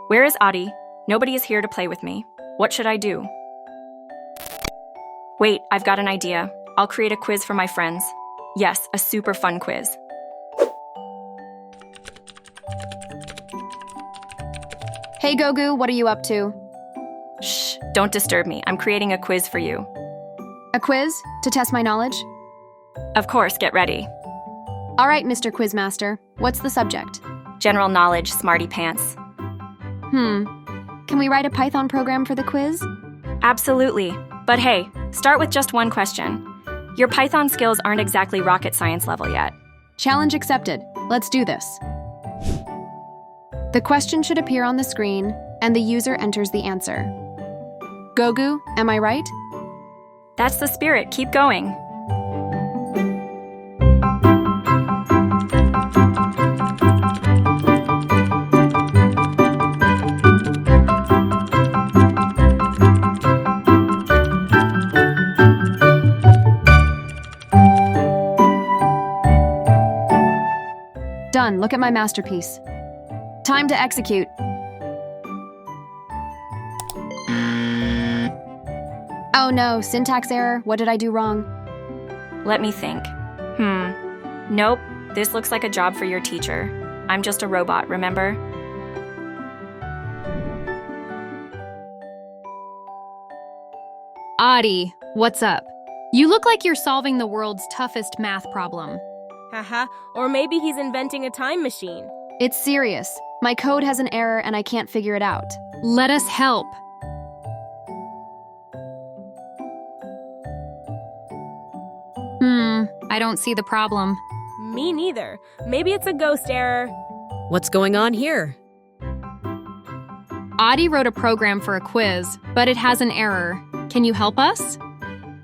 Where is Aadi? Nobody is here to play with me. What should I do? Wait, I've got an idea. I'll create a quiz for my friends. Yes, a super fun quiz. Hey Gogu, what are you up to? Shh, don't disturb me. I'm creating a quiz for you. A quiz? To test my knowledge? Of course, get ready. All right, Mr. Quizmaster. What's the subject? General knowledge, smarty pants. Can we write a Python program for the quiz? Absolutely. But hey, start with just one question. Your Python skills aren't exactly rocket science level yet. Challenge accepted. Let's do this. The question should appear on the screen, and the user enters the answer. Gogu, am I right? That's the spirit. Keep going. Done. Look at my masterpiece. Time to execute. Oh no, syntax error. What did I do wrong? Let me think. Nope, this looks like a job for your teacher. I'm just a robot, remember? Aadi, what's up? You look like you're solving the world's toughest math problem. Haha, or maybe he's inventing a time machine. It's serious. My code has an error and I can't figure it out. Let us help. I don't see the problem. Me neither. Maybe it's a ghost error. What's going on here? Aadi wrote a program for a quiz, but it has an error. Can you help us?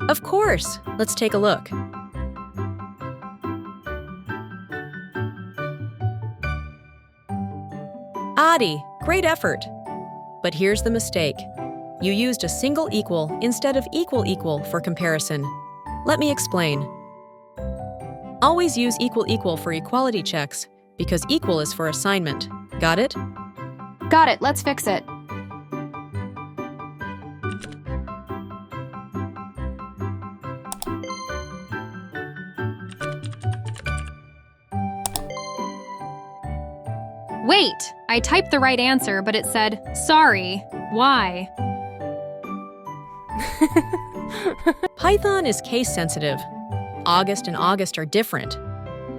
Of course. Let's take a look. Aadi, great effort. But here's the mistake. You used a single equal instead of equal for comparison. Let me explain. Always use equal for equality checks, because equal is for assignment. Got it? Got it. Let's fix it. Wait, I typed the right answer, but it said, sorry. Why? Python is case sensitive. August and August are different.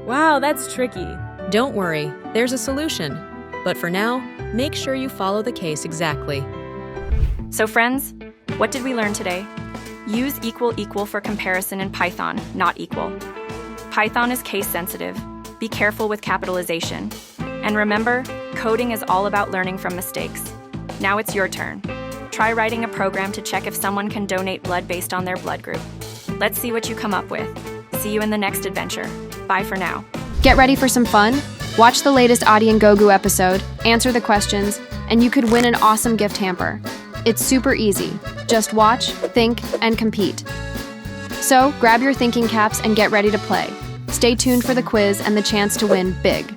Wow, that's tricky. Don't worry, there's a solution. But for now, make sure you follow the case exactly. So friends, what did we learn today? Use equal for comparison in Python, not equal. Python is case sensitive. Be careful with capitalization. And remember, coding is all about learning from mistakes. Now it's your turn. Try writing a program to check if someone can donate blood based on their blood group. Let's see what you come up with. See you in the next adventure. Bye for now. Get ready for some fun? Watch the latest Aadi and Gogu episode, answer the questions, and you could win an awesome gift hamper. It's super easy. Just watch, think, and compete. So, grab your thinking caps and get ready to play. Stay tuned for the quiz and the chance to win big.